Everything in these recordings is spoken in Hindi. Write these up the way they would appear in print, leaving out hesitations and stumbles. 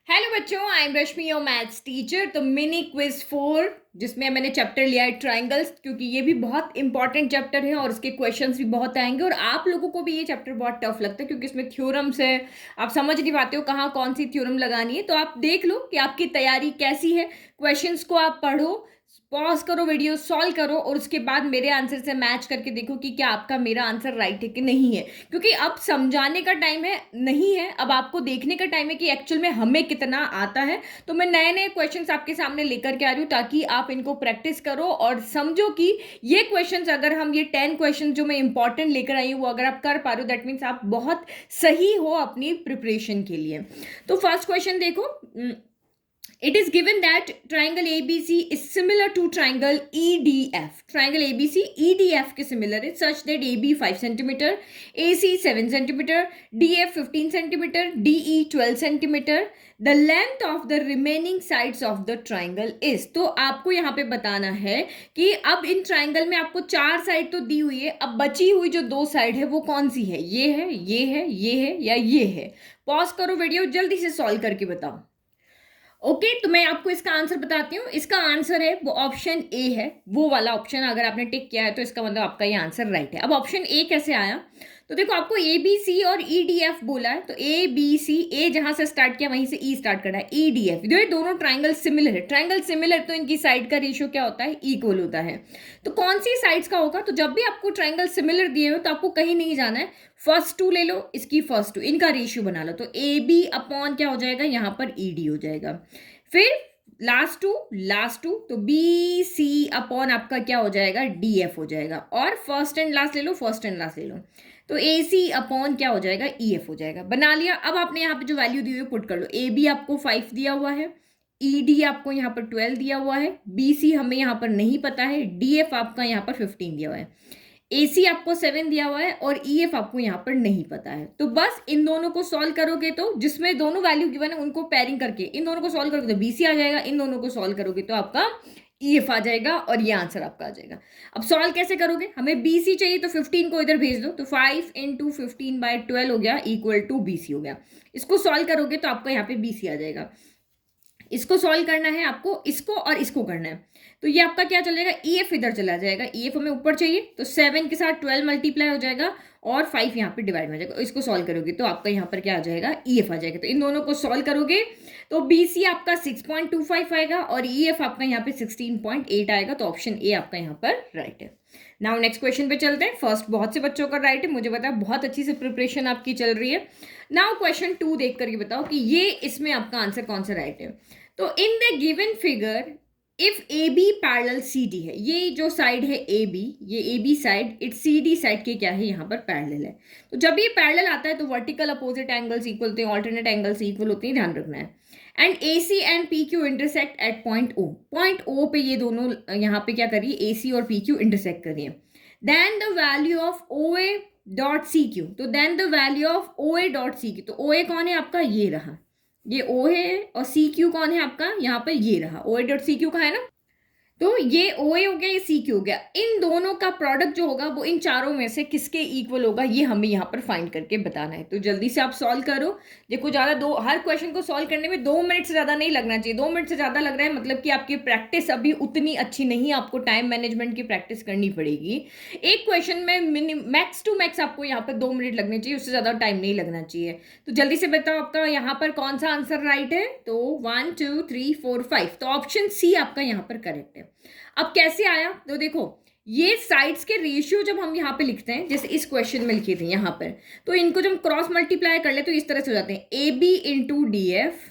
हेलो बच्चों, I am Rashmi your maths teacher. तो मिनी क्विज 4 जिसमें मैंने चैप्टर लिया है ट्रायंगल्स, क्योंकि ये भी बहुत इंपॉर्टेंट चैप्टर है और इसके क्वेश्चंस भी बहुत आएंगे और आप लोगों को भी ये चैप्टर बहुत टफ लगता है क्योंकि इसमें थ्योरम्स है। आप समझ नहीं पाते हो कहाँ कौन सी थ्योरम लगानी है। तो आप देख लो कि आपकी तैयारी कैसी है। क्वेश्चंस को आप पढ़ो, पॉज करो, वीडियो सॉल्व करो और उसके बाद मेरे आंसर से मैच करके देखो कि क्या आपका मेरा आंसर राइट है कि नहीं है। क्योंकि अब समझाने का टाइम है नहीं है, अब आपको देखने का टाइम है कि एक्चुअल में हमें कितना आता है। तो मैं नए नए क्वेश्चंस आपके सामने लेकर के आ रही हूँ ताकि आप इनको प्रैक्टिस करो और समझो कि ये क्वेश्चंस, अगर हम ये 10 क्वेश्चन जो मैं इंपॉर्टेंट लेकर आई हूँ वो अगर आप कर पा रहे हो, दैट मीन्स आप बहुत सही हो अपनी प्रिपरेशन के लिए। तो फर्स्ट क्वेश्चन देखो। It is given that triangle ABC is similar to triangle EDF. Triangle ABC EDF के similar है such that AB 5 cm, AC 7 cm, DF 15 cm, DE 12 cm. The length of the remaining sides of the triangle is. तो आपको यहाँ पे बताना है कि अब इन ट्राइंगल में आपको 4 साइड तो दी हुई है, अब बची हुई जो 2 साइड है वो कौन सी है? ये है, ये है, ये है या ये है? पॉज करो वीडियो, जल्दी से सॉल्व करके बताओ। ओके तो मैं आपको इसका आंसर बताती हूँ। इसका आंसर है वो ऑप्शन ए है, वो वाला ऑप्शन। अगर आपने टिक किया है तो इसका मतलब आपका ये आंसर राइट है। अब ऑप्शन ए कैसे आया? तो देखो, आपको ए बी सी और ई डी एफ बोला है, तो ए बी सी, ए जहां से स्टार्ट किया वहीं से ई स्टार्ट करना है, ई डी एफ। ये दोनों ट्राइंगल सिमिलर है। ट्राइंगल सिमिलर तो इनकी साइड का रेशियो क्या होता है? इक्वल होता है। तो कौन सी साइड्स का होगा? तो जब भी आपको ट्राइंगल सिमिलर दिए हो तो आपको कहीं नहीं जाना है, फर्स्ट टू ले लो, इसकी फर्स्ट टू, इनका रेशियो बना लो। तो ए बी अपॉन क्या हो जाएगा यहाँ पर? ई डी हो जाएगा। फिर लास्ट टू तो बी सी अपॉन आपका क्या हो जाएगा? डी एफ हो जाएगा। और फर्स्ट एंड लास्ट ले लो, फर्स्ट एंड लास्ट ले लो, तो ए सी अपॉन क्या हो जाएगा? ई एफ हो जाएगा। बना लिया। अब आपने यहाँ पे जो वैल्यू दी हुई है पुट कर लो। ए बी आपको 5 दिया हुआ है, ई डी आपको यहाँ पर 12 दिया हुआ है, बी सी हमें यहाँ पर नहीं पता है, डी एफ आपका यहाँ पर 15 दिया हुआ है, AC आपको 7 दिया हुआ है और EF आपको यहाँ पर नहीं पता है। तो बस इन दोनों को सॉल्व करोगे तो जिसमें दोनों वैल्यू गिवन है उनको पेयरिंग करके इन दोनों को सॉल्व करोगे तो BC आ जाएगा, इन दोनों को सॉल्व करोगे तो आपका EF आ जाएगा और ये आंसर आपका आ जाएगा। अब सॉल्व कैसे करोगे? हमें BC चाहिए तो 15 को इधर भेज दो, तो 5 इंटू 15/12 हो गया इक्वल टू BC हो गया। इसको सॉल्व करोगे तो आपका यहाँ पे BC आ जाएगा। इसको सॉल्व करना है आपको, इसको और इसको करना है, तो ये आपका क्या चल जाएगा? EF इधर चला जाएगा। EF हमें ऊपर चाहिए तो 7 के साथ 12 मल्टीप्लाई हो जाएगा और 5 यहाँ पे डिवाइड हो जाएगा। इसको सॉल्व करोगे तो आपका यहाँ पर क्या आ जाएगा? EF आ जाएगा। तो इन दोनों को सॉल्व करोगे तो BC आपका 6.25 आएगा और EF आपका यहाँ पे 16.8 आएगा। तो ऑप्शन ए आपका यहाँ पर राइट है। नाउ नेक्स्ट क्वेश्चन पे चलते हैं। फर्स्ट बहुत से बच्चों का राइट है, मुझे पता है बहुत अच्छी से प्रिपरेशन आपकी चल रही है। नाउ क्वेश्चन 2 देख करके बताओ कि ये इसमें आपका आंसर कौन सा राइट है। तो in the given figure if A B parallel C D है, ये जो साइड है ए बी, ये A B side it C D side के क्या है? यहाँ पर पैरेलल है। तो जब ये पैरेलल आता है तो वर्टिकल अपोजिट एंगल्स इक्वल होते हैं, ऑल्टरनेट एंगल्स इक्वल होते हैं, ध्यान रखना है। And A C and P Q intersect at point O. Point O पे ये दोनों यहाँ पे क्या करिए? ए सी और पी क्यू इंटरसेक्ट करिए। Then the value of O A dot C Q, तो then the value of O A dot C Q, तो ओ ए कौन है आपका? ये रहा, ये ओ है, और सी क्यू कौन है आपका? यहाँ पर ये रहा, ओ ए डॉट सी क्यू का है ना। तो ये ओ ए हो गया, ये सी क्यू हो गया। इन दोनों का प्रोडक्ट जो होगा वो इन चारों में से किसके इक्वल होगा, ये हमें यहाँ पर फाइंड करके बताना है। तो जल्दी से आप सॉल्व करो। देखो, ज्यादा दो हर क्वेश्चन को सॉल्व करने में 2 मिनट से ज्यादा नहीं लगना चाहिए। 2 मिनट से ज्यादा लग रहा है मतलब कि आपकी प्रैक्टिस अभी उतनी अच्छी नहीं है, आपको टाइम मैनेजमेंट की प्रैक्टिस करनी पड़ेगी। एक क्वेश्चन में मैक्स टू मैक्स आपको यहाँ पर 2 मिनट लगने चाहिए, उससे ज्यादा टाइम नहीं लगना चाहिए। तो जल्दी से बताओ आपका यहाँ पर कौन सा आंसर राइट है। तो 1 2 3 4 5, तो ऑप्शन सी आपका यहाँ पर करेक्ट है। अब कैसे आया? तो देखो, ये साइड्स के रेशियो जब हम यहाँ पे लिखते हैं, जैसे इस क्वेश्चन में लिखे थे यहाँ पर, तो इनको जब क्रॉस मल्टीप्लाई कर ले तो इस तरह से हो जाते हैं, A B into D F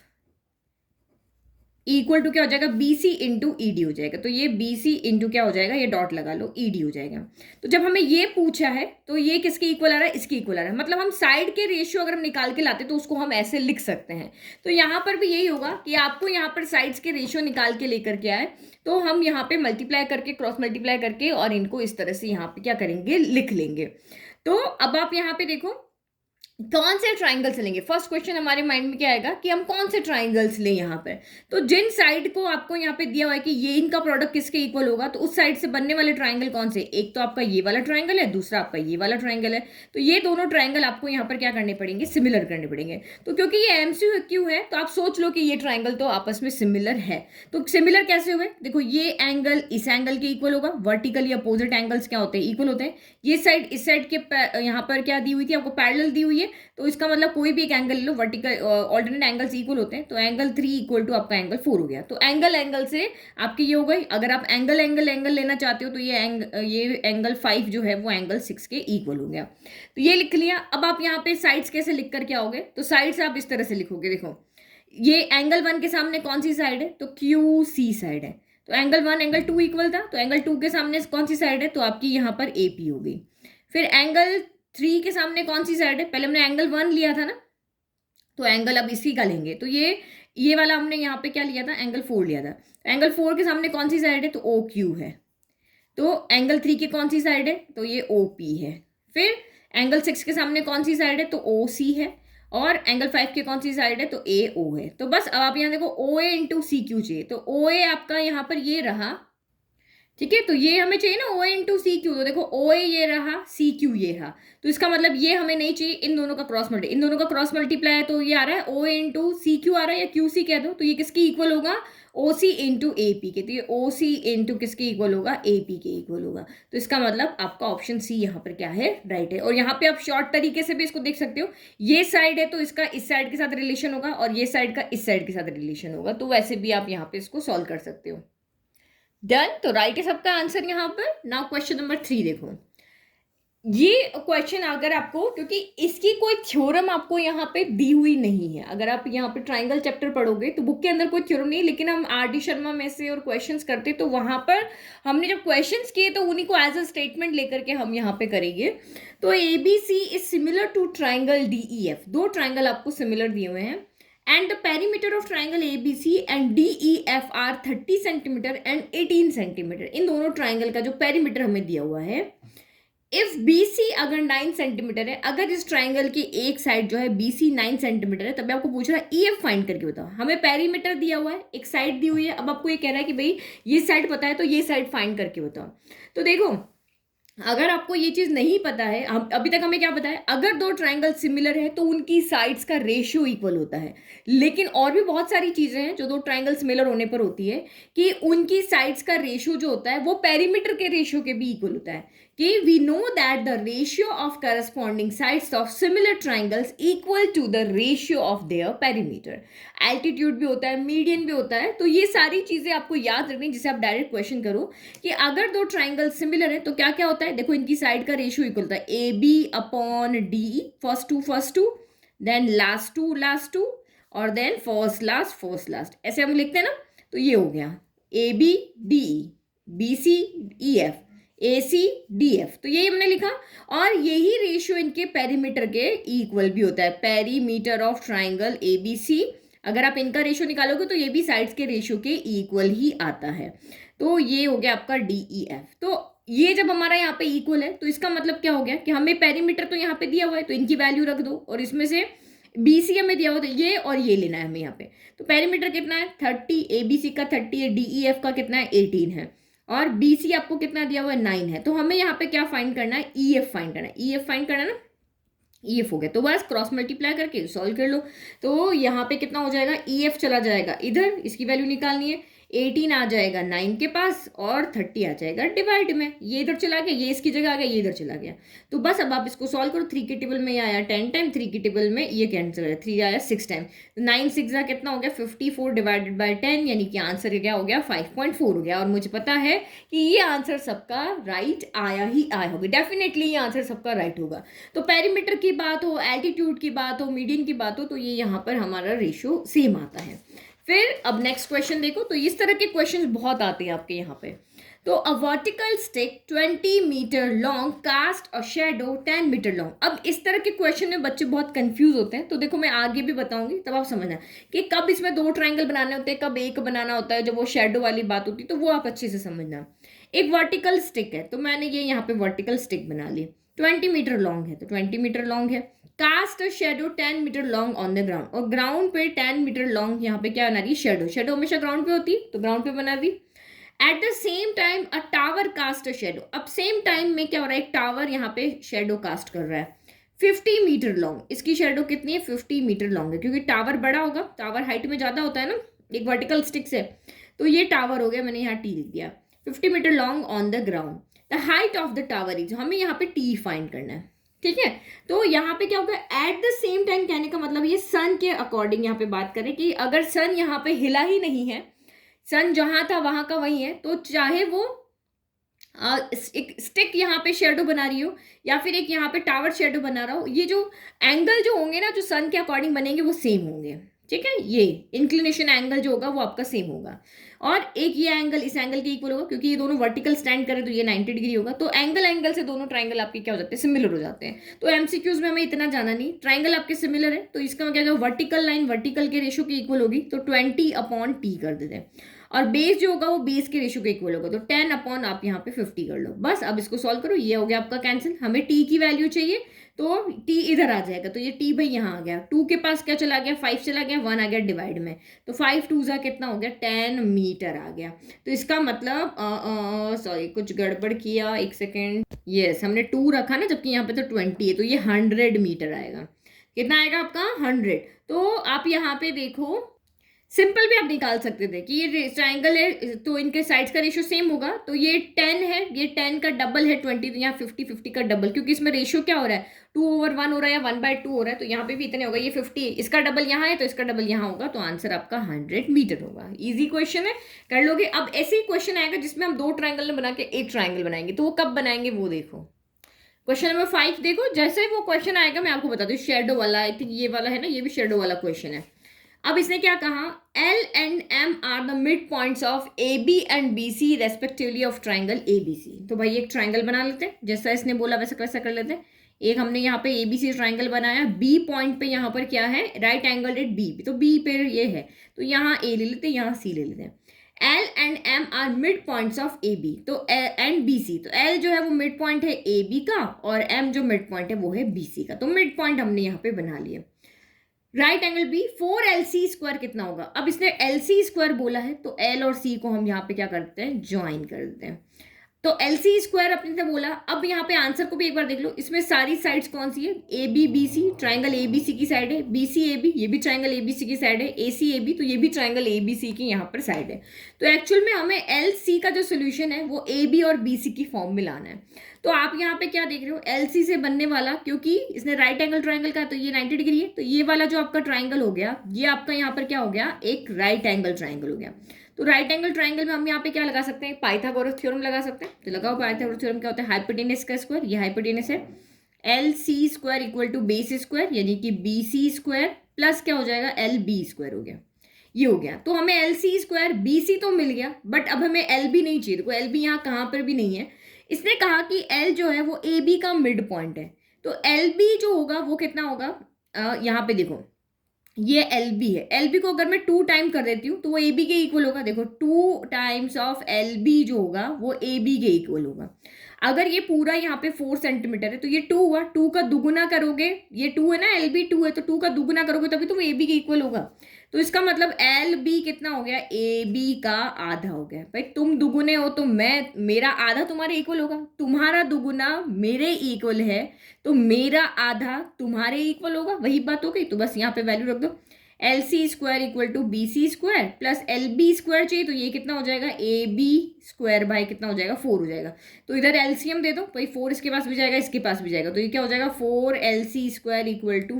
equal to क्या हो जाएगा? BC इंटू ईडी हो जाएगा। तो ये BC इंटू क्या हो जाएगा? ये डॉट लगा लो, ईडी हो जाएगा। तो जब हमें ये पूछा है तो ये किसके इक्वल आ रहा है? इसके इक्वल आ रहा है। मतलब हम साइड के रेशियो अगर हम निकाल के लाते तो उसको हम ऐसे लिख सकते हैं। तो यहाँ पर भी यही होगा कि आपको यहाँ पर साइड्स के रेशियो निकाल के लेकर के आए तो हम यहाँ पे मल्टीप्लाई करके, क्रॉस मल्टीप्लाई करके और इनको इस तरह से यहाँ पे क्या करेंगे? लिख लेंगे। तो अब आप यहाँ पे देखो, कौन से ट्राइंगल्स लेंगे। फर्स्ट क्वेश्चन हमारे माइंड में क्या आएगा कि हम कौन से ट्राइंगल्स लें यहाँ पर। तो जिन साइड को आपको यहाँ पे दिया हुआ है कि ये इनका प्रोडक्ट किसके इक्वल होगा, तो उस साइड से बनने वाले ट्राइंगल कौन से, एक तो आपका ये वाला ट्राइंगल है, दूसरा आपका ये वाला ट्राइंगल है। तो ये दोनों ट्राइंगल आपको यहाँ पर क्या करने पड़ेंगे, सिमिलर करने पड़ेंगे। तो क्योंकि ये एमसीक्यू है तो आप सोच लो कि ये ट्राइंगल तो आपस में सिमिलर है। तो सिमिलर कैसे हुए, देखो ये एंगल इस एंगल के इक्वल होगा, वर्टिकली अपोजिट एंगल्स क्या होते हैं, इक्वल होते हैं। ये साइड इस साइड के यहाँ पर क्या दी हुई थी आपको, पैरेलल दी हुई है। तो इसका मतलब कोई भी एक एंगल ले लो, वर्टिकल ऑल्टरनेट एंगल्स इक्वल होते हैं। तो एंगल 3 इक्वल टू आपका एंगल 4 हो गया। तो एंगल एंगल से आपकी ये हो गई। अगर आप एंगल एंगल एंगल लेना चाहते हो तो ये एंगल 5 जो है वो एंगल 6 के इक्वल हो गया। तो ये लिख लिया। अब आप यहाँ पे साइड्स कैसे लिख कर के आओगे, तो साइड्स आप इस तरह से लिखोगे। देखो ये एंगल 1 के सामने कौन सी साइड है, तो क्यू सी साइड है। तो एंगल 1 एंगल 2 इक्वल था, तो एंगल 2 के सामने कौन सी साइड है, तो आपकी यहाँ पर ए पी हो गई। फिर एंगल 3 के सामने कौन सी साइड है, पहले हमने एंगल 1 लिया था ना, तो एंगल अब इसी का लेंगे। तो ये वाला हमने यहाँ पे क्या लिया था, एंगल 4 लिया था। तो एंगल 4 के सामने कौन सी साइड है, तो ओ क्यू है। तो एंगल 3 की कौन सी साइड है, तो ये ओ पी है। फिर एंगल 6 के सामने कौन सी साइड है, तो ओ सी है। और एंगल 5 की कौन सी साइड है, तो ए ओ है। तो बस अब आप यहाँ देखो ओ ए इंटू सी क्यू चाहिए। तो ओ ए आपका यहाँ पर ये रहा, ठीक है। तो ये हमें चाहिए ना ओ ए इंटू सी क्यू। तो देखो ओ ए ये रहा, सी क्यू ये रहा। तो इसका मतलब ये हमें नहीं चाहिए, इन दोनों का क्रॉस मल्टी, इन दोनों का क्रॉस मल्टीप्लाई है। तो ये आ रहा है ओ ए इंटू सी क्यू आ रहा है, या क्यू सी कह दो। तो ये किसकी इक्वल होगा, ओ सी इंटू ए पी के। तो ये ओ सी इंटू किसके इक्वल होगा, ए पी के इक्वल होगा। तो इसका मतलब आपका ऑप्शन सी यहाँ पर क्या है, राइट है। और यहाँ पे आप शॉर्ट तरीके से भी इसको देख सकते हो। ये साइड है तो इसका इस साइड के साथ रिलेशन होगा, और ये साइड का इस साइड के साथ रिलेशन होगा। तो वैसे भी आप यहाँ पे इसको सॉल्व कर सकते हो। डन। तो राइट है सबका आंसर यहाँ पर। नाउ क्वेश्चन नंबर 3 देखो। ये क्वेश्चन अगर आपको, क्योंकि इसकी कोई थ्योरम आपको यहाँ पे दी हुई नहीं है। अगर आप यहाँ पे ट्राइंगल चैप्टर पढ़ोगे तो बुक के अंदर कोई थ्योरम नहीं, लेकिन हम आर डी शर्मा में से और क्वेश्चंस करते तो वहां पर हमने जब क्वेश्चंस किए तो उन्हीं को एज अ स्टेटमेंट लेकर के हम यहाँ पे करेंगे। तो A B C is similar to triangle D E F. दो ट्राइंगल आपको सिमिलर दिए हुए हैं। And the perimeter of triangle ABC and DEF are 30 centimetre and 18 centimetre. इन दोनों ट्राइंगल का जो पेरीमीटर हमें दिया हुआ है, इफ BC अगर 9 सेंटीमीटर है, अगर इस ट्राइंगल की एक साइड जो है BC 9 सेंटीमीटर है, तब आपको पूछ रहा है EF फाइंड करके बताओ। हमें पेरीमीटर दिया हुआ है, एक साइड दी हुई है, अब आपको ये कह रहा है कि भाई ये साइड पता है तो ये साइड फाइंड करके बताओ। तो देखो अगर आपको ये चीज नहीं पता है, हम अभी तक हमें क्या पता है, अगर दो ट्राइंगल सिमिलर है तो उनकी साइड्स का रेशियो इक्वल होता है। लेकिन और भी बहुत सारी चीजें हैं जो दो ट्राइंगल सिमिलर होने पर होती है कि उनकी साइड्स का रेशियो जो होता है वो पेरीमीटर के रेशियो के भी इक्वल होता है। कि we know that the ratio of corresponding sides of similar triangles equal to the ratio of their perimeter. Altitude भी होता है, मीडियन भी होता है। तो ये सारी चीजें आपको याद रखनी, जिसे आप डायरेक्ट क्वेश्चन करो कि अगर दो ट्राइंगल सिमिलर है तो क्या क्या होता है। देखो इनकी साइड का रेशियो इक्वल होता है A B upon D, first two then last two और देन फर्स्ट लास्ट, ऐसे हम लिखते हैं ना। तो ये हो गया A B D E, B C E F, A C D F. तो यही हमने लिखा। और यही रेशियो इनके पेरीमीटर के इक्वल भी होता है। Perimeter of triangle A B C, अगर आप इनका रेशियो निकालोगे तो ये भी साइड्स के रेशियो के इक्वल ही आता है। तो ये हो गया आपका डी ई एफ। तो ये जब हमारा यहाँ पे इक्वल है तो इसका मतलब क्या हो गया कि हमें पेरीमीटर तो यहाँ पे दिया हुआ है तो इनकी वैल्यू रख दो, और इसमें से बीसी हमें दिया हुआ तो ये और ये लेना है हमें यहाँ पे। तो पेरीमीटर कितना है 30, ए बी सी का 30 है, डी ई एफ का कितना है 18 है, और बी सी आपको कितना दिया हुआ है 9 है। तो हमें यहाँ पे क्या फाइंड करना है, ई एफ फाइंड करना है। ई एफ फाइंड करना है ना, ई एफ हो गया। तो बस क्रॉस मल्टीप्लाई करके सॉल्व कर लो। तो यहाँ पे कितना हो जाएगा, ई एफ चला जाएगा इधर, इसकी वैल्यू निकालनी है। 18 आ जाएगा 9 के पास और 30 आ जाएगा डिवाइड में। ये इधर चला गया, ये इसकी जगह आ गया, ये इधर चला गया। तो बस अब आप इसको सॉल्व करो। 3 के टेबल में ये आया 10 टाइम, 3 के टेबल में ये कैंसिल है, 3 आया 6 टाइम। 9 6 कितना हो गया 54 डिवाइडेड बाय 10, यानी कि आंसर क्या हो गया 5.4 हो गया। और मुझे पता है कि ये आंसर सबका राइट आया ही आया होगा, डेफिनेटली ये आंसर सबका राइट होगा। तो पेरीमीटर की बात हो, एल्टीट्यूड की बात हो, मीडियन की बात हो, तो ये यहाँ पर हमारा रेशियो सेम आता है। फिर अब नेक्स्ट क्वेश्चन देखो। तो इस तरह के क्वेश्चंस बहुत आते हैं आपके यहाँ पे। तो a vertical stick 20 metre long cast a shadow 10 metre long. अब इस तरह के क्वेश्चन में बच्चे बहुत कंफ्यूज होते हैं। तो देखो मैं आगे भी बताऊंगी, तब आप समझना कि कब इसमें दो ट्राइंगल बनाने होते हैं, कब एक बनाना होता है। जब वो शेडो वाली बात होती है तो वो आप अच्छे से समझना। एक वर्टिकल स्टिक है, तो मैंने ये यहाँ पे वर्टिकल स्टिक बना ली, 20 मीटर लॉन्ग है, तो 20 मीटर लॉन्ग है। Cast a shadow 10 metre long on the ground, और ग्राउंड पे 10 मीटर लॉन्ग यहाँ पे क्या बना रही है, शेडो। शेडो हमेशा ग्राउंड पे होती है, तो ग्राउंड पे बना दी। At the same time a tower cast a shadow, अब सेम टाइम में क्या हो रहा है, एक टावर यहाँ पे शेडो कास्ट कर रहा है 50 मीटर लॉन्ग। इसकी शेडो कितनी है, 50 मीटर लॉन्ग है, क्योंकि टावर बड़ा होगा, टावर हाइट में ज्यादा होता है ना, एक वर्टिकल स्टिक से, तो ये टावर हो गया, मैंने यहाँ टी लिख दिया, 50 metre long on the ground. The height of the tower is, हमें यहाँ पे टी फाइंड करना है, ठीक है। तो यहाँ पे क्या होगा, एट द सेम टाइम कहने का मतलब ये सन के अकॉर्डिंग यहाँ पे बात करें कि अगर सन यहाँ पे हिला ही नहीं है, सन जहां था वहां का वही है, तो चाहे वो एक स्टिक यहाँ पे शेडो बना रही हो या फिर एक यहाँ पे टावर शेडो बना रहा हो, ये जो एंगल जो होंगे ना, जो सन के अकॉर्डिंग बनेंगे वो सेम होंगे, ठीक है। ये इंक्लिनेशन एंगल जो होगा वो आपका सेम होगा, और एक ये एंगल इस एंगल के इक्वल होगा, क्योंकि ये दोनों वर्टिकल स्टैंड करें तो ये 90 डिग्री होगा, तो एंगल से दोनों ट्राइंगल आपके क्या हो जाते हैं, सिमिलर हो जाते हैं। तो एमसीक्यूज में हमें इतना जाना नहीं, ट्राइंगल आपके सिमिलर है, तो इसका क्या होगा, वर्टिकल लाइन वर्टिकल के रेशो के इक्वल होगी, तो 20/t कर देते हैं, और बेस जो होगा वो बेस के रेशो के इक्वल होगा, तो 10 आप यहाँ पे 50 कर लो। बस अब इसको सॉल्व करो, ये हो गया आपका कैंसिल। हमें टी की वैल्यू चाहिए, तो टी इधर आ जाएगा, तो ये टी भाई यहाँ आ गया, 2 के पास क्या चला गया, 5 चला गया, 1 आ गया डिवाइड में, तो 5 2 कितना हो गया, 10 मीटर आ गया। तो इसका मतलब सॉरी कुछ गड़बड़ किया, एक सेकेंड, यस हमने 2 रखा ना, जबकि यहाँ पे तो 20 है, तो ये 100 मीटर आएगा। कितना आएगा आपका, 100। तो आप यहाँ पे देखो, सिंपल भी आप निकाल सकते थे कि ये ट्राइंगल है तो इनके साइड्स का रेशियो सेम होगा, तो ये 10 है, ये 10 का डबल है 20, तो यहाँ 50 का डबल, क्योंकि इसमें रेशियो क्या हो रहा है, 2/1 हो रहा है या 1/2 हो रहा है, तो यहाँ पे भी इतने होगा, ये 50, इसका डबल यहाँ है तो इसका डबल यहाँ होगा, तो आंसर आपका 100 मीटर होगा। इजी क्वेश्चन है, कर लोगे। अब ऐसे ही क्वेश्चन आएगा जिसमें हम 2 ट्राइंगल बना के एक ट्राइंगल बनाएंगे, तो वो कब बनाएंगे वो देखो। क्वेश्चन नंबर 5 देखो, जैसे वो क्वेश्चन आएगा मैं आपको बता दूं, शेडो वाला, आई थिंक ये वाला है ना, ये भी शेडो वाला क्वेश्चन है। अब इसने क्या कहा, L and M are the mid points of AB and BC respectively of triangle ABC। तो भाई एक ट्राइंगल बना लेते हैं, जैसा इसने बोला वैसा कर लेते हैं। एक हमने यहाँ पे ABC ट्राइंगल बनाया, B पॉइंट पे यहाँ पर क्या है, राइट एंगल एट B, तो B पे ये है, तो यहाँ A ले लेते हैं, यहाँ C ले लेते हैं। L and M are mid points of AB तो एंड BC, तो L जो है वो मिड पॉइंट है AB का, और M जो मिड पॉइंट है वो है BC का, तो मिड पॉइंट हमने यहाँ पे बना लिया। राइट एंगल बी, 4LC² कितना होगा। अब इसने LC² बोला है, तो L और C को हम यहाँ पे क्या करते हैं, ज्वाइन कर देते हैं, तो LC² अपने से बोला। अब यहाँ पे आंसर को भी एक बार देख लो, इसमें सारी साइड्स कौन सी है, ABBC, ट्राइंगल ABC की साइड है, BCAB ये भी ट्राइंगल ABC की साइड है, ACAB तो ये भी ट्राइंगल ABC की यहाँ पर साइड है। तो एक्चुअल में हमें LC का जो सोल्यूशन है वो AB और BC की फॉर्म में लाना है। तो आप यहाँ पे क्या देख रहे हो, LC से बनने वाला, क्योंकि इसने राइट एंगल ट्राइंगल का, तो ये 90 डिग्री है, तो ये वाला जो आपका ट्राइंगल हो गया, ये आपका यहाँ पर क्या हो गया, एक राइट एंगल ट्राइंगल हो गया। तो राइट एंगल ट्राइंगल में हम यहाँ पे क्या लगा सकते हैं, पाइथागोरस थ्योरम लगा सकते हैं। तो लगाओ, पाइथागोरस थ्योरम क्या होता है, हाइपोटेनस का स्क्वायर, ये हाइपोटेनस है, LC² equal to base square, यानी कि BC² प्लस क्या हो जाएगा, LB² हो गया, ये हो गया। तो हमें LC² BC तो मिल गया, बट अब हमें LB नहीं चाहिए। देखो LB यहाँ कहाँ पर भी नहीं है, इसने कहा कि L जो है वो AB का मिड पॉइंट है, तो LB जो होगा वो कितना होगा, यहाँ पे देखो ये LB है, LB को अगर मैं 2 टाइम कर देती हूँ तो वो AB के इक्वल होगा। देखो 2 टाइम्स ऑफ LB जो होगा वो AB के इक्वल होगा। अगर ये पूरा यहाँ पे 4 सेंटीमीटर है तो ये 2 हुआ, 2 का दुगुना करोगे, ये 2 है ना, LB 2 है, तो 2 का दुगुना करोगे तभी तो वो AB के इक्वल होगा। तो इसका मतलब LB कितना हो गया, AB का आधा हो गया। भाई तुम दुगुने हो तो मेरा आधा तुम्हारे इक्वल होगा, तुम्हारा दुगुना मेरे इक्वल है तो मेरा आधा तुम्हारे इक्वल होगा, वही बात हो गई। तो बस यहाँ पे वैल्यू रख दो, LC² equal to BC² plus LB² चाहिए, तो ये कितना हो जाएगा, AB² भाई कितना हो जाएगा, 4 हो जाएगा। तो इधर LCM दे दो भाई, 4 इसके पास भी जाएगा, इसके पास भी जाएगा, तो ये क्या हो जाएगा, 4LC² equal to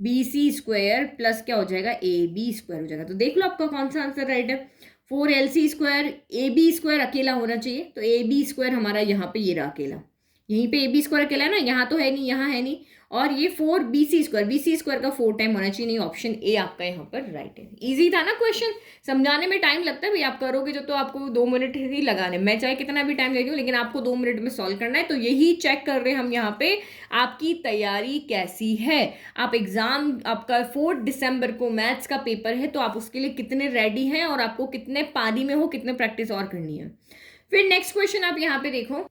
4BC² plus क्या हो जाएगा, AB² हो जाएगा। तो देख लो आपका कौन सा आंसर राइट है, 4LC² AB² अकेला होना चाहिए, तो AB² हमारा यहाँ पे ये रहा अकेला, यहीं पे AB² अकेला है ना, यहाँ तो है नहीं, यहाँ है नहीं, और ये 4BC² का 4 टाइम होना चाहिए, नहीं ऑप्शन ए आपका यहाँ पर राइट है। इजी था ना क्वेश्चन, समझाने में टाइम लगता है भाई, आप करोगे जो तो आपको 2 मिनट ही लगाने, मैं चाहे कितना भी टाइम ले लूँ लेकिन आपको 2 मिनट में सॉल्व करना है। तो यही चेक कर रहे हैं हम यहाँ पे आपकी तैयारी कैसी है। आप एग्जाम, आपका 4 दिसंबर को मैथ्स का पेपर है, तो आप उसके लिए कितने रेडी हैं और आपको कितने पानी में हो, कितने प्रैक्टिस और करनी है। फिर नेक्स्ट क्वेश्चन आप यहाँ पे देखो,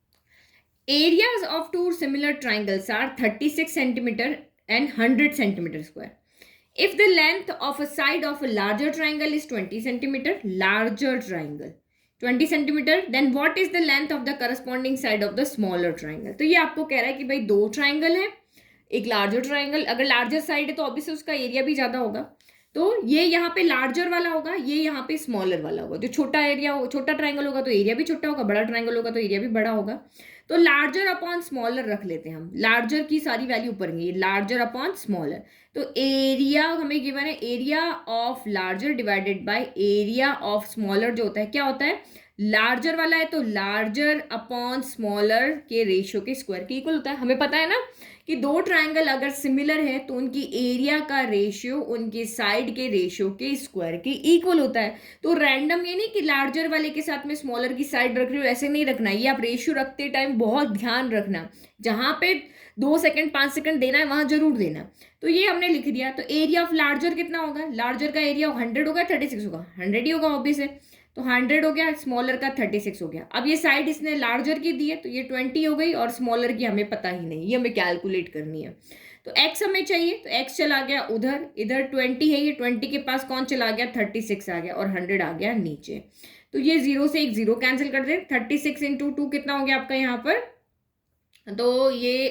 areas of two similar triangles are 36 centimeter and 100 centimeter square. If the length of a side of a larger triangle is 20 centimeter, larger triangle 20 centimeter, then what is the length of the corresponding side of the smaller triangle? तो ये आपको कह रहा है कि भाई दो ट्राइंगल है, एक लार्जर ट्राइंगल, अगर लार्जर साइड है तो ऑब्वियसली उसका एरिया भी ज्यादा होगा, तो ये यहाँ पे लार्जर वाला होगा, ये यहाँ पे स्मॉलर वाला होगा। जो छोटा एरिया हो, छोटा ट्राइंगल होगा तो एरिया भी छोटा होगा, बड़ा ट्राइंगल होगा तो एरिया भी बड़ा होगा। तो लार्जर अपॉन स्मॉलर रख लेते हैं हम, लार्जर की सारी वैल्यू ऊपर होंगी, लार्जर अपॉन स्मॉलर। तो एरिया हमें गिवन है, area of larger divided by area of smaller जो होता है क्या होता है, लार्जर वाला है तो लार्जर अपॉन स्मॉलर के रेशियो के स्क्वायर के इक्वल होता है। हमें पता है ना कि दो ट्राइंगल अगर सिमिलर है तो उनकी एरिया का रेशियो उनके साइड के रेशियो के स्क्वायर के इक्वल होता है। तो रैंडम ये नहीं कि लार्जर वाले के साथ में स्मॉलर की साइड रख रही हो, ऐसे नहीं रखना। ये आप रेशियो रखते टाइम बहुत ध्यान रखना, जहां पे 2 सेकंड 5 सेकंड देना है वहां जरूर देना। तो ये हमने लिख दिया। तो एरिया ऑफ लार्जर कितना होगा, लार्जर का एरिया 100 होगा, 36 होगा, 100 ही होगा ऑब्वियस है, तो 100 हो गया, स्मॉलर का 36 हो गया। अब ये साइड इसने लार्जर की दी है तो ये 20 हो गई, और स्मॉलर की हमें पता ही नहीं, ये हमें कैलकुलेट करनी है। तो x हमें चाहिए, तो x चला गया उधर, इधर 20 है, ये 20 के पास कौन चला गया, 36 आ गया, और 100 आ गया नीचे। तो ये 0 से एक 0 कैंसिल कर दे, 36 इंटू 2 कितना हो गया आपका यहाँ पर, तो ये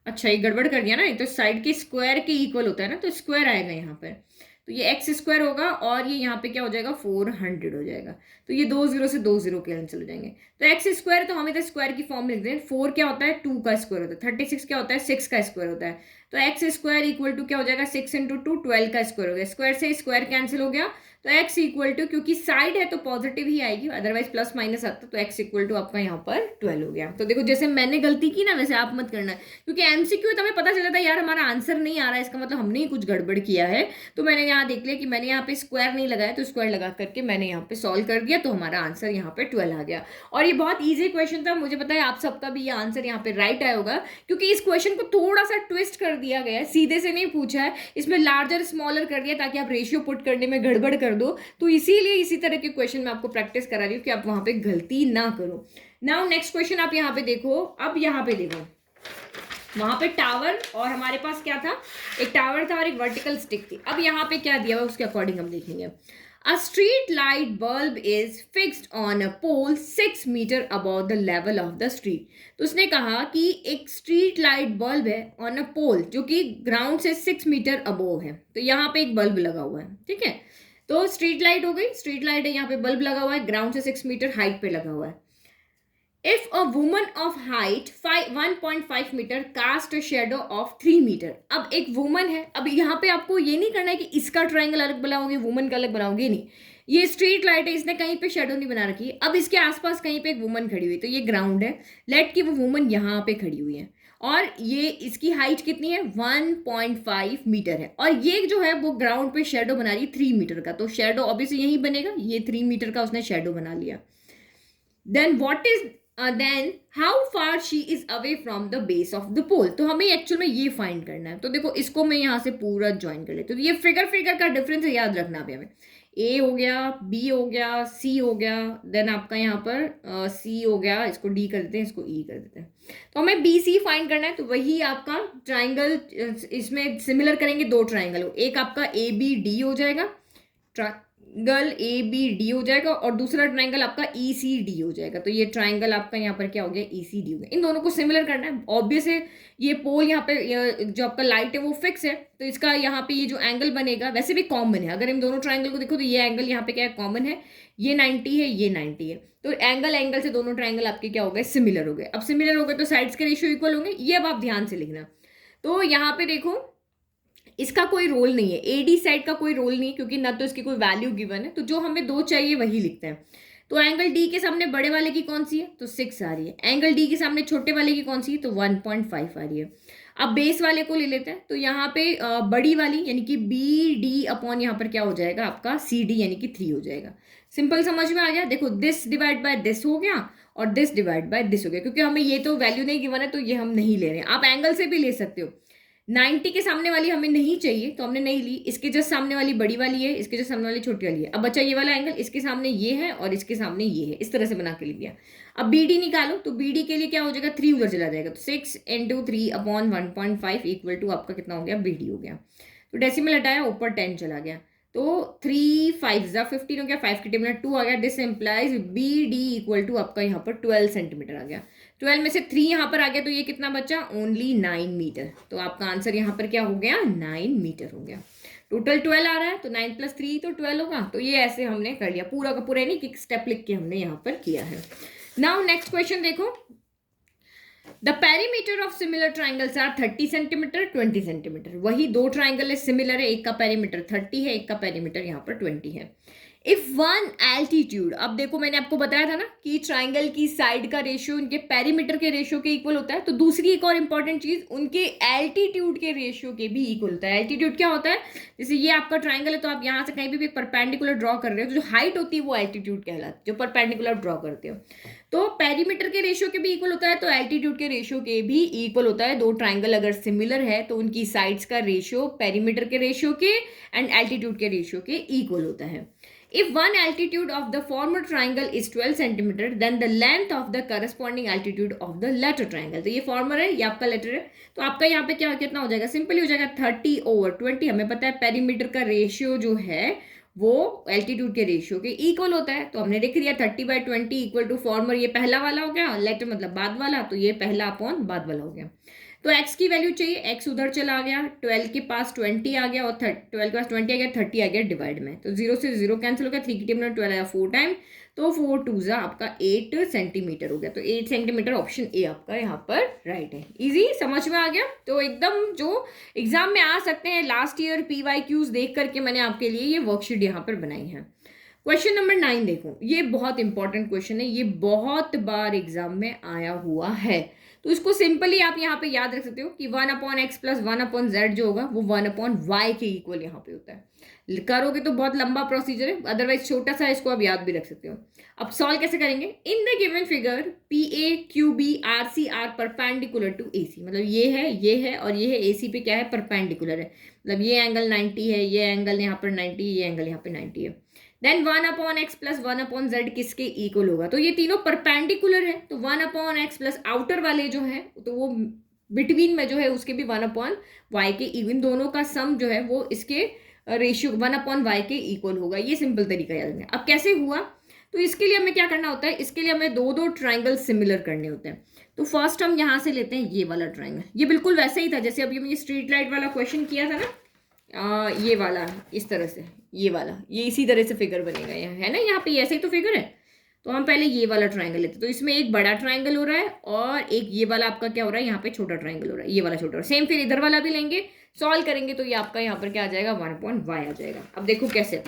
अच्छा ये गड़बड़ कर दिया ना, तो साइड के स्क्वायर के इक्वल होता है ना, तो स्क्वायर आएगा यहाँ पर, तो ये एक्स स्क्वायर होगा, और ये यहाँ पे क्या हो जाएगा 400 हो जाएगा। तो ये 2 0 से 2 0 कैंसिल हो जाएंगे। तो एक्स स्क्वायर, तो हम इधर स्क्वायर की फॉर्म लिख दें, 4 क्या होता है 2 का स्क्वायर होता है, 36 क्या होता है 6 का स्क्वायर होता है। तो एक्स स्क्वायर इक्वल टू क्या हो जाएगा 6 इंटू 2 12 का स्क्वायर हो गया, स्क्वायर से स्क्वायर कैंसिल हो गया। तो x इक्वल टू, क्योंकि साइड है तो पॉजिटिव ही आएगी, अदरवाइज प्लस माइनस आता, तो x इक्वल टू आपका यहाँ पर 12 हो गया। तो देखो जैसे मैंने गलती की ना वैसे आप मत करना, क्योंकि एमसीक्यू तो हमें पता चला था यार हमारा आंसर नहीं आ रहा है, इसका मतलब हमने ही कुछ गड़बड़ किया है। तो मैंने यहाँ देख लिया कि मैंने यहाँ पे स्क्वायर नहीं लगाया, तो स्क्वायर लगा करके मैंने यहाँ पे सॉल्व कर दिया, तो हमारा आंसर यहाँ पे 12 आ गया। और ये बहुत ईजी क्वेश्चन था, मुझे पता है आप सबका भी ये आंसर यहाँ पे राइट आया होगा, क्योंकि इस क्वेश्चन को थोड़ा सा ट्विस्ट कर दिया गया है, सीधे से नहीं पूछा है, इसमें लार्जर स्मॉलर कर दिया ताकि आप रेशियो पुट करने में गड़बड़ कर दो। तो इसीलिए इसी तरह के क्वेश्चन मैं आपको प्रैक्टिस करा रही हूँ कि आप वहां पे गलती ना करो। नाउ नेक्स्ट क्वेश्चन आप यहाँ पे देखो, अब यहाँ पे देखो वहां पे टावर, और हमारे पास क्या था, एक टावर था और एक वर्टिकल स्टिक थी। अब यहाँ पे क्या दिया हुआ उसके अकॉर्डिंग हम देखेंगे। A street light bulb is fixed on a pole 6 meter above the level of the street. तो उसने कहा कि एक स्ट्रीट लाइट बल्ब है ऑन अ पोल जो कि ग्राउंड से 6 मीटर अबोव है। तो यहाँ पे एक बल्ब लगा हुआ है, ठीक है, तो स्ट्रीट लाइट हो गई, स्ट्रीट लाइट है, यहाँ पे बल्ब लगा हुआ है, ग्राउंड से 6 मीटर हाइट पे लगा हुआ है। If a woman of height 1.5 metre cast shadow of 3 metre, अब एक वुमन है, अब यहाँ पे आपको ये नहीं करना है कि इसका ट्राइंगल अलग बनाओगे वुमन का अलग बनाओगे, नहीं, ये स्ट्रीट लाइट है, इसने कहीं पे शेडो नहीं बना रखी। अब इसके आसपास कहीं पे एक वुमन खड़ी हुई, तो ये ग्राउंड है, लेट की वो वुमन यहाँ पे खड़ी हुई है, और ये इसकी हाइट कितनी है 1.5 मीटर है, और ये जो है वो ग्राउंड पे शेडो बना रही है 3 मीटर का, तो शेडो ऑब्वियसली यही बनेगा, ये 3 मीटर का उसने शेडो बना लिया। Then what is then how far she is away from the base of the pole, तो हमें एक्चुअल में ये फाइंड करना है। तो देखो इसको मैं यहाँ से पूरा ज्वाइन कर लेती हूँ, तो ये फिगर का डिफरेंस है, याद रखना अभी हमें, ए हो गया, बी हो गया, सी हो गया, देन आपका यहाँ पर सी हो गया, इसको डी कर देते हैं, इसको ई कर देते हैं। तो हमें बी सी फाइंड करना है, तो वही आपका ट्राइंगल, इसमें सिमिलर करेंगे दो ट्राइंगल, एक आपका ए बी डी हो जाएगा, ट्राइंगल ए बी डी हो जाएगा, और दूसरा ट्राइंगल आपका ई सी डी हो जाएगा। तो ये ट्राइंगल आपका यहाँ पर क्या हो गया ई सी डी हो गया। इन दोनों को सिमिलर करना है, ऑब्वियस है, ये पोल यहाँ पे जो आपका लाइट है वो फिक्स है, तो इसका यहाँ पे ये जो एंगल बनेगा वैसे भी कॉमन है, अगर इन दोनों ट्राइंगल को देखो तो ये एंगल यहाँ पे क्या है कॉमन है, ये 90 है, ये 90 है, तो एंगल से दोनों ट्राइंगल आपके क्या हो गए सिमिलर हो गए। अब सिमिलर हो गए तो साइड्स के रेशियो इक्वल होंगे, ये अब आप ध्यान से लिखना। तो यहाँ पे देखो इसका कोई रोल नहीं है, एडी साइड का कोई रोल नहीं है, क्योंकि ना तो इसकी कोई वैल्यू गिवन है, तो जो हमें दो चाहिए वही लिखते हैं। तो एंगल डी के सामने बड़े वाले की कौन सी है, तो 6 आ रही है, एंगल डी के सामने छोटे वाले की कौन सी है, तो 1.5 आ रही है। अब बेस वाले को ले लेते हैं, तो यहाँ पे बड़ी वाली यानी कि बी डी अपॉन यहाँ पर क्या हो जाएगा आपका सी डी यानी कि 3 हो जाएगा। सिंपल समझ में आ गया। देखो दिस डिवाइड बाय दिस हो गया और दिस डिवाइड बाय दिस हो गया, क्योंकि हमें ये तो वैल्यू नहीं गिवन है तो ये हम नहीं ले रहे हैं, आप एंगल से भी ले सकते हो। 90 के सामने वाली हमें नहीं चाहिए तो हमने नहीं ली, इसके जस्ट सामने वाली बड़ी वाली है, इसके जस्ट सामने वाली छोटी वाली है। अब बचा ये वाला एंगल, इसके सामने ये है और इसके सामने ये है, इस तरह से बना के लिया। अब बी डी निकालो, तो बी डी के लिए क्या हो जाएगा, 3 उधर चला जाएगा, तो 6 × 3/1.5 इक्वल टू आपका कितना हो गया, बी डी हो गया। तो डेसिमल हटाया, ऊपर 10 चला गया, तो 3 5 15 हो गया, 5 के टेबल 2 आ गया। This implies B D equal to आपका यहाँ पर 12 सेंटीमीटर आ गया। 12 में से 3 यहाँ पर आ गया, तो ये कितना बचा, ओनली 9 मीटर। तो आपका आंसर यहाँ पर क्या हो गया, 9 मीटर हो गया। टोटल 12 आ रहा है, तो 9 + 3 तो 12 होगा। तो ये ऐसे हमने कर लिया, पूरा का पूरा नहीं कि स्टेप लिख के हमने यहाँ पर किया है। नाउ नेक्स्ट क्वेश्चन देखो, the perimeter of similar triangles are 30 centimetre 20 centimetre. वही दो ट्राइंगल है, सिमिलर है, एक का पेरीमीटर 30 है, एक का पेरीमीटर यहाँ पर 20 है। इफ वन एल्टीट्यूड, अब देखो मैंने आपको बताया था ना कि ट्राइंगल की साइड का रेशियो उनके पेरीमीटर के रेशियो के इक्वल होता है। तो दूसरी एक और इंपॉर्टेंट चीज, उनके एल्टीट्यूड के रेशियो के भी इक्वल होता है। एल्टीट्यूड क्या होता है, जैसे ये आपका ट्राइंगल है, तो आप यहाँ से कहीं भी एक परपेंडिकुलर ड्रॉ कर रहे हो, तो जो हाइट होती है वो एल्टीट्यूड कहलाती है, जो परपेंडिकुलर ड्रॉ करते हो। तो पेरीमीटर के रेशियो के भी इक्वल होता है, तो एल्टीट्यूड के रेशियो के भी इक्वल होता है। दो ट्राइंगल अगर सिमिलर है तो उनकी साइड्स का रेशियो पेरीमीटर के रेशियो के एंड एल्टीट्यूड के रेशियो के इक्वल होता है। If one altitude of the former triangle is 12 centimeter, then the length of the corresponding altitude of the latter triangle। तो ये फॉर्मर है, ये आपका लेटर है, तो आपका यहाँ पे क्या कितना हो जाएगा, सिंपली हो जाएगा 30/20। हमें पता है पेरीमीटर का रेशियो जो है वो एल्टीट्यूड के रेशियो के इक्वल होता है, तो हमने लिख दिया 30/20 इक्वल टू फॉर्मर, ये पहला वाला हो गया, लेटर मतलब बाद वाला, तो ये पहला अपॉन बाद वाला हो गया। तो x की वैल्यू चाहिए, x उधर चला गया, 12 के पास 20 आ गया और 12 के पास 20 आ गया, 30 आ गया डिवाइड में, तो 0 से 0 कैंसिल हो गया, 3 की टेबल में 12 आया 4 टाइम, तो 4 2 आपका 8 सेंटीमीटर हो गया। तो 8 सेंटीमीटर ऑप्शन ए आपका यहाँ पर राइट है। इजी, समझ में आ गया। तो एकदम जो एग्जाम में आ सकते हैं, लास्ट ईयर PYQs देख करके मैंने आपके लिए ये वर्कशीट यहाँ पर बनाई है। क्वेश्चन नंबर 9 देखो, ये बहुत इंपॉर्टेंट क्वेश्चन है, ये बहुत बार एग्जाम में आया हुआ है। तो इसको सिंपली आप यहाँ पे याद रख सकते हो कि 1/x + 1/z जो होगा वो 1/y के इक्वल यहाँ पे होता है। करोगे तो बहुत लंबा प्रोसीजर है, अदरवाइज छोटा सा इसको आप याद भी रख सकते हो। अब सॉल्व कैसे करेंगे, in the given figure PA QB RC are perpendicular to AC। मतलब ये है और ये है, AC पे क्या है, परपेंडिकुलर है, मतलब ये एंगल 90 है, ये एंगल यहाँ पर 90, ये एंगल यहाँ पे 90 है। देन 1/x + 1/z किसके इक्वल होगा, तो ये तीनों परपेंडिकुलर है, तो 1/x प्लस आउटर वाले जो है तो वो बिटवीन में जो है उसके भी 1/y के इवन, दोनों का सम जो है वो इसके रेशियो 1/y के इक्वल होगा। ये सिंपल तरीका याद रखना। अब कैसे हुआ, तो इसके लिए हमें क्या करना होता है, इसके लिए हमें दो ट्राइंगल सिमिलर करने होते हैं। तो फर्स्ट हम यहाँ से लेते हैं ये वाला ट्राइंगल, ये बिल्कुल वैसे ही था जैसे अभी हमने स्ट्रीट लाइट वाला क्वेश्चन किया था ना, ये वाला इस तरह से, ये वाला ये इसी तरह से फिगर बनेगा, यहाँ है ना, यहाँ पे ऐसे ही तो फिगर है। तो हम पहले ये वाला ट्राइंगल लेते हैं, तो इसमें एक बड़ा ट्राइंगल हो रहा है और एक ये वाला आपका क्या हो रहा है, यहाँ पे छोटा ट्राइंगल हो रहा है, ये वाला छोटा। सेम फिर इधर वाला भी लेंगे, सॉल्व करेंगे तो ये आपका यहाँ पर क्या आ जाएगा, 1/y आ जाएगा। अब देखो कैसे,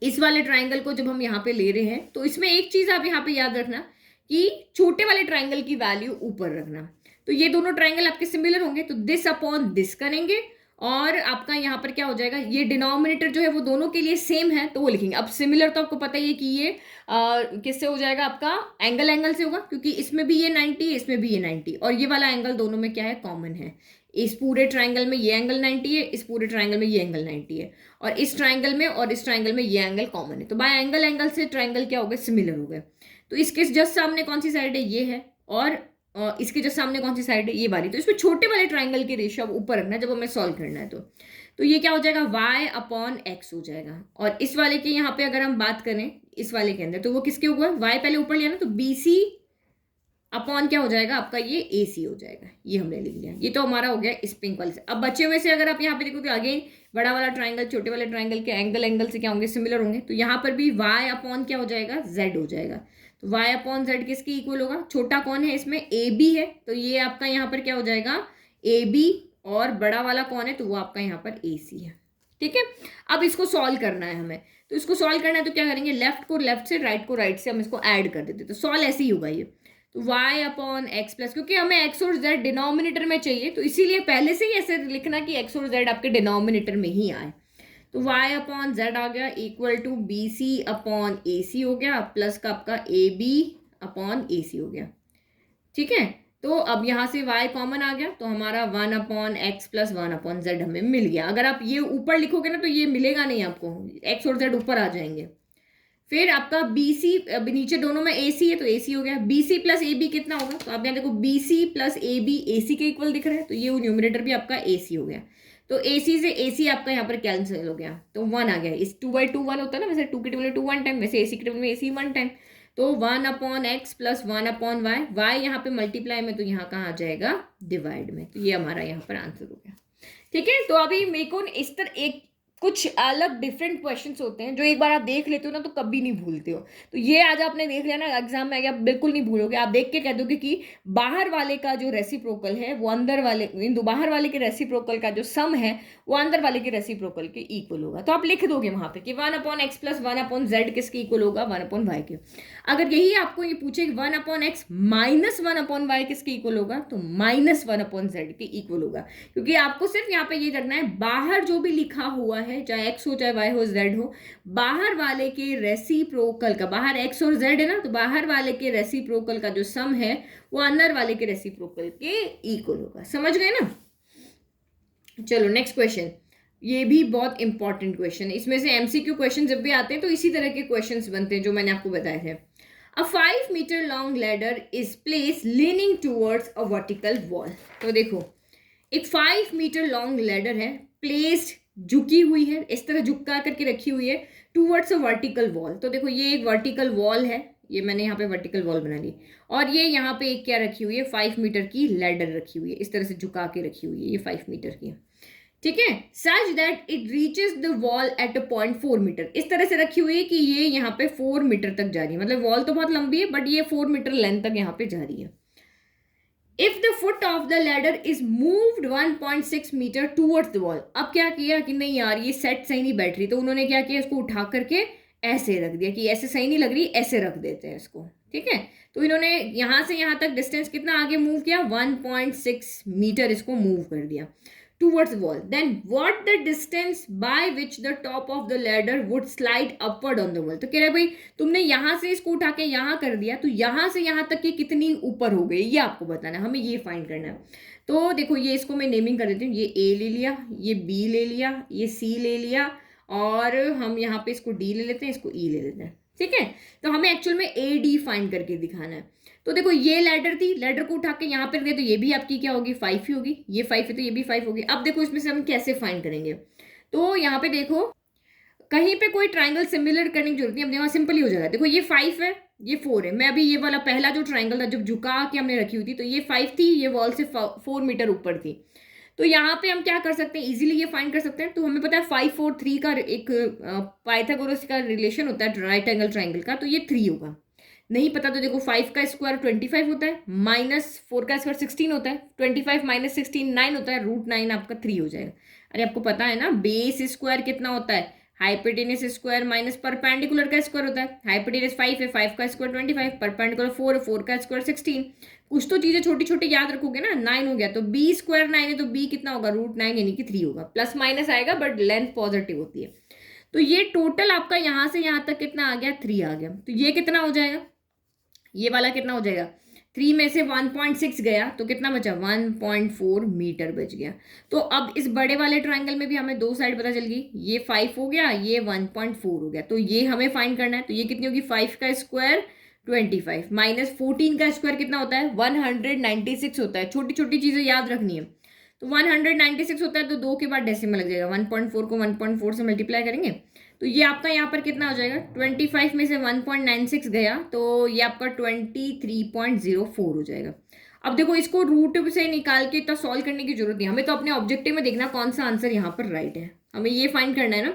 इस वाले ट्राइंगल को जब हम यहाँ पे ले रहे हैं तो इसमें एक चीज आप यहाँ पे याद रखना कि छोटे वाले ट्राइंगल की वैल्यू ऊपर रखना। तो ये दोनों ट्राइंगल आपके सिमिलर होंगे, तो दिस अपॉन दिस करेंगे और आपका यहाँ पर क्या हो जाएगा, ये डिनोमिनेटर जो है वो दोनों के लिए सेम है तो वो लिखेंगे। अब सिमिलर तो आपको पता ही है कि ये किससे हो जाएगा, आपका एंगल से होगा, क्योंकि इसमें भी ये 90 है, इसमें भी ये 90, और ये वाला एंगल दोनों में क्या है, कॉमन है। इस पूरे ट्राइंगल में ये एंगल 90 है, इस पूरे ट्राइंगल में ये एंगल 90 है, और इस ट्राइंगल में और इस ट्राइंगल में ये एंगल कॉमन है। तो बाय एंगल से ट्राइंगल क्या हो गए, सिमिलर हो गए। तो इसके जस्ट सामने कौन सी साइड है, ये है, और इसके जो सामने कौन सी साइड है, ये वाली। तो इसमें छोटे वाले ट्राइंगल के रेशियो अब ऊपर रखना है जब हमें सॉल्व करना है। तो ये क्या हो जाएगा, y/x हो जाएगा। और इस वाले के यहाँ पे अगर हम बात करें इस वाले के अंदर, तो वो किसके ऊपर, y पहले ऊपर लिया ना, तो BC अपॉन क्या हो जाएगा आपका, ये AC हो जाएगा। ये हमने लिख लिया, ये तो हमारा हो गया इस पिंक वाले से। अब बचे हुए से अगर आप यहाँ पे देखो तो अगेन बड़ा वाला ट्राइंगल छोटे वाले ट्राइंगल के एंगल से क्या होंगे, सिमिलर होंगे। तो यहाँ पर भी y अपॉन क्या हो जाएगा, z हो जाएगा। तो y/z किसकी इक्वल होगा, छोटा कौन है इसमें, AB है, तो ये आपका यहाँ पर क्या हो जाएगा, AB, और बड़ा वाला कौन है, तो वो आपका यहाँ पर AC है। ठीक है, अब इसको सॉल्व करना है हमें। तो इसको सॉल्व करना है तो क्या करेंगे, लेफ्ट को लेफ्ट से, राइट को राइट से हम इसको ऐड कर देते, तो सॉल्व ऐसे ही होगा ये। तो y/x प्लस, क्योंकि हमें x और z डिनोमिनेटर में चाहिए, तो इसीलिए पहले से ही ऐसे लिखना कि x और z आपके डिनोमिनेटर में ही आए। तो y/z आ गया इक्वल टू BC/AC हो गया, प्लस का आपका AB/AC हो गया। ठीक है, तो अब यहाँ से y कॉमन आ गया, तो हमारा 1/x प्लस 1/z हमें मिल गया। अगर आप ये ऊपर लिखोगे ना तो ये मिलेगा नहीं आपको, x और z ऊपर आ जाएंगे। फिर आपका BC, नीचे दोनों में AC है तो AC हो गया। BC प्लस AB कितना होगा, तो आप यहाँ देखो BC प्लस AB AC के इक्वल दिख रहा है, तो ये न्यूमरेटर भी आपका AC हो गया। तो AC से AC आपका यहाँ पर कैंसिल हो गया, तो 1 आ गया। इस 2/2 1 होता है ना, वैसे 2 के टेबल में 2 1 टाइम, वैसे AC के टेबल में AC 1 टाइम। तो 1/x प्लस 1/y, y यहाँ पे मल्टीप्लाई में, तो यहाँ कहाँ आ जाएगा, डिवाइड में। तो ये हमारा यहाँ पर आंसर हो गया। ठीक है, तो अभी मेरे को इस तरह एक कुछ अलग डिफरेंट क्वेश्चंस होते हैं जो एक बार आप देख लेते हो ना तो कभी नहीं भूलते हो। तो ये आज आपने देख लिया ना एग्जाम में, आप बिल्कुल नहीं भूलोगे। आप देख के कह दोगे कि बाहर वाले का जो रेसिप्रोकल है वो अंदर वाले, बाहर वाले के रेसिप्रोकल का जो सम है वो अंदर वाले के रेसिप्रोकल के इक्वल होगा। तो आप लिख दोगे वहां पे कि 1/x प्लस 1/z किसके इक्वल होगा, 1/y के। अगर यही आपको ये पूछे 1/x माइनस 1/y किसके इक्वल होगा, तो -1/z के इक्वल होगा। क्योंकि आपको सिर्फ यहाँ पे ये करना है, बाहर जो भी लिखा हुआ है, चाहे x हो चाहे y हो z हो, बाहर वाले के रेसिप्रोकल का, बाहर x और z है ना, तो बाहर वाले के रेसिप्रोकल का जो सम है वो अंदर वाले के रेसिप्रोकल के इक्वल होगा। समझ गए ना। चलो नेक्स्ट क्वेश्चन, ये भी बहुत इंपॉर्टेंट क्वेश्चन है। इसमें से MCQ क्वेश्चन जब भी आते हैं तो इसी तरह के क्वेश्चंस बनते हैं जो मैंने आपको बताए थे। A 5 meter long ladder is placed leaning towards a vertical wall। तो देखो एक 5 मीटर लॉन्ग लैडर है, प्लेस्ड झुकी हुई है, इस तरह झुका करके रखी हुई है, टूवर्ड्स अ वर्टिकल वॉल। तो देखो ये एक वर्टिकल वॉल है, ये मैंने यहाँ पे वर्टिकल वॉल बना ली, और ये यहाँ पे एक क्या रखी हुई है, 5 मीटर की लैडर रखी हुई है, इस तरह से झुका के रखी हुई है, ये 5 मीटर की। ठीक है, such that it reaches the wall at a point 4 metre. इस तरह से रखी हुई है कि ये यहाँ पे 4 मीटर तक जा रही है, मतलब वॉल तो बहुत लंबी है बट ये 4 मीटर लेंथ तक यहाँ पे जा रही है। If the foot of the ladder is moved 1.6 metre towards the wall. अब क्या किया कि नहीं यार ये सेट सही नहीं बैठ रही, तो उन्होंने क्या किया, इसको उठा करके ऐसे रख दिया कि ऐसे सही नहीं लग रही, ऐसे रख देते हैं इसको। ठीक है, तो इन्होंने यहां से यहां तक डिस्टेंस कितना आगे मूव किया, 1.6 मीटर इसको मूव कर दिया towards the wall। Then what the distance by which the top of the ladder would slide upward on the wall। तो कह रहे भाई तुमने यहां से इसको उठा के यहां कर दिया, तो यहां से यहां तक की कितनी ऊपर हो गई ये आपको बताना है, हमें ये फाइंड करना है। तो देखो ये इसको मैं नेमिंग कर देती हूँ, ये A ले लिया, ये B ले लिया, ये C ले लिया, और हम यहाँ पे इसको D ले लेते हैं, इसको E ले लेते हैं। ठीक है, तो हमें एक्चुअल में AD फाइंड करके दिखाना है। तो देखो ये लैडर थी, लैडर को उठा के यहाँ पर दे, तो ये भी आपकी क्या होगी, 5 ही होगी, ये 5 है तो ये भी 5 होगी। अब देखो इसमें से हम कैसे फाइंड करेंगे, तो यहाँ पे देखो कहीं पे कोई ट्राइंगल सिमिलर करने की जरूरत नहीं, अब यहाँ सिंपल ही हो जाएगा। देखो ये 5 है, ये 4 है। मैं अभी ये वाला पहला जो ट्राइंगल था जब झुका के हमने रखी हुई थी, तो ये 5 थी, ये वॉल से 4 मीटर ऊपर थी। तो यहाँ पे हम क्या कर सकते हैं, इजीली ये फाइंड कर सकते हैं। तो हमें पता है 5 4 3 का एक पाइथागोरस का रिलेशन होता है राइट एंगल ट्राइंगल का, तो ये 3 होगा। नहीं पता तो देखो 5 का स्क्वायर 25 होता है, -4 का स्क्वायर 16 होता है, 25 - 16 9 होता है, √9 आपका 3 हो जाएगा। अरे आपको पता है ना बेस स्क्वायर कितना होता है, हाइपोटेनस स्क्वायर माइनस परपेंडिकुलर का स्क्वायर होता है। हाइपोटेनस 5 है, 5 का स्क्वायर 25, परपेंडिकुलर 4 है, 4 का स्क्वायर 16। कुछ तो चीजें छोटी छोटी याद रखोगे ना। 9 हो गया तो बी स्क्वायर 9 है, तो बी कितना होगा, √9 यानी कि 3 होगा। प्लस माइनस आएगा बट लेंथ पॉजिटिव होती है। तो ये टोटल आपका यहां से यहां तक कितना आ गया, 3 आ गया। तो ये कितना हो जाएगा, ये वाला कितना हो जाएगा, 3 में से 1.6 गया तो कितना बचा, 1.4 मीटर बच गया। तो अब इस बड़े वाले ट्राइंगल में भी हमें दो साइड पता चल गई, ये 5 हो गया, ये 1.4 हो गया। तो ये हमें फाइंड करना है। तो ये कितनी होगी, 5 का स्क्वायर 25 माइनस 14 का स्क्वायर कितना होता है, 196 होता है। छोटी छोटी चीजें याद रखनी है। तो 196 होता है, तो 2 के बाद डेसिमल लग जाएगा, 1.4 को 1.4 से मल्टीप्लाई करेंगे तो ये आपका यहाँ पर कितना हो जाएगा, 25 में से 1.96 गया तो ये आपका 23.04 हो जाएगा। अब देखो इसको रूट से निकाल के इतना सॉल्व करने की जरूरत नहीं, हमें तो अपने ऑब्जेक्टिव में देखना कौन सा आंसर यहाँ पर राइट है, हमें ये फाइंड करना है ना।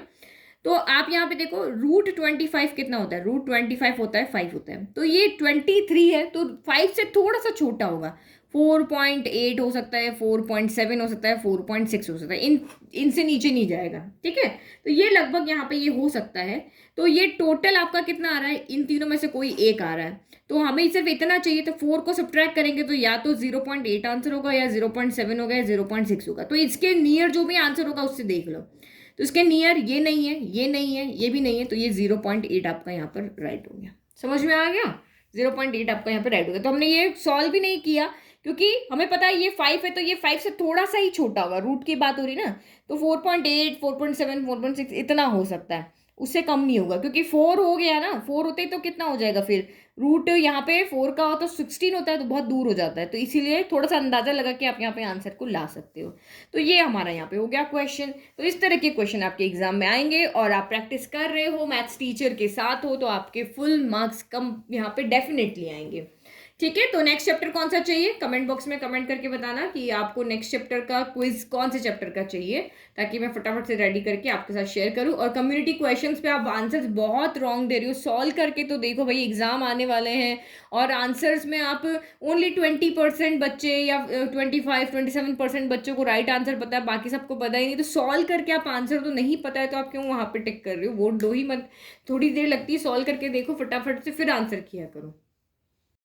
तो आप यहाँ पे देखो √25 कितना होता है, √25 होता है 5 होता है, तो ये 23 है, तो 5 से थोड़ा सा छोटा होगा, 4.8 हो सकता है, 4.7 हो सकता है, 4.6 हो सकता है, इनसे नीचे नहीं जाएगा। ठीक है, तो ये लगभग यहाँ पे ये हो सकता है। तो ये टोटल आपका कितना आ रहा है, इन तीनों में से कोई एक आ रहा है, तो हमें सिर्फ इतना चाहिए। तो 4 को सब्ट्रैक्ट करेंगे तो या तो 0.8 आंसर होगा, या 0.7 होगा, या 0.6 होगा। तो इसके नियर जो भी आंसर होगा उससे देख लो। तो इसके नियर ये नहीं है, ये नहीं है, ये भी नहीं है, तो ये 0.8 आपका यहाँ पर राइट हो गया। समझ में आ गया, 0.8 आपका यहाँ पर राइट हो गया। तो हमने ये सॉल्व भी नहीं किया क्योंकि हमें पता है ये 5 है तो ये 5 से थोड़ा सा ही छोटा होगा, रूट की बात हो रही ना, तो 4.8 4.7 4.6 इतना हो सकता है, उससे कम नहीं होगा, क्योंकि 4 हो गया ना, 4 होते ही तो कितना हो जाएगा फिर, रूट यहाँ पे 4 का हो तो 16 होता है, तो बहुत दूर हो जाता है, तो इसीलिए थोड़ा सा अंदाजा लगा के आप यहाँ पे आंसर को ला सकते हो। तो ये हमारा यहाँ पे हो गया क्वेश्चन। तो इस तरह के क्वेश्चन आपके एग्जाम में आएंगे और आप प्रैक्टिस कर रहे हो, मैथ्स टीचर के साथ हो, तो आपके फुल मार्क्स कम यहाँ पे डेफिनेटली आएंगे। ठीक है, तो नेक्स्ट चैप्टर कौन सा चाहिए, कमेंट बॉक्स में कमेंट करके बताना कि आपको नेक्स्ट चैप्टर का क्विज कौन से चैप्टर का चाहिए, ताकि मैं फटाफट से रेडी करके आपके साथ शेयर करूं। और कम्युनिटी क्वेश्चंस पे आप आंसर्स बहुत रॉन्ग दे रही हो, सॉल्व करके तो देखो भाई, एग्जाम आने वाले हैं और आंसर्स में आप ओनली 20% बच्चे या 25-27% बच्चों को राइट आंसर पता है, बाकी सबको पता ही नहीं, तो सॉल्व करके आप आंसर तो नहीं पता है तो आप क्यों वहां पे टिक कर रहे हो, वोट दो ही मत, थोड़ी देर लगती है, सॉल्व करके देखो फटाफट से, फिर आंसर किया करो।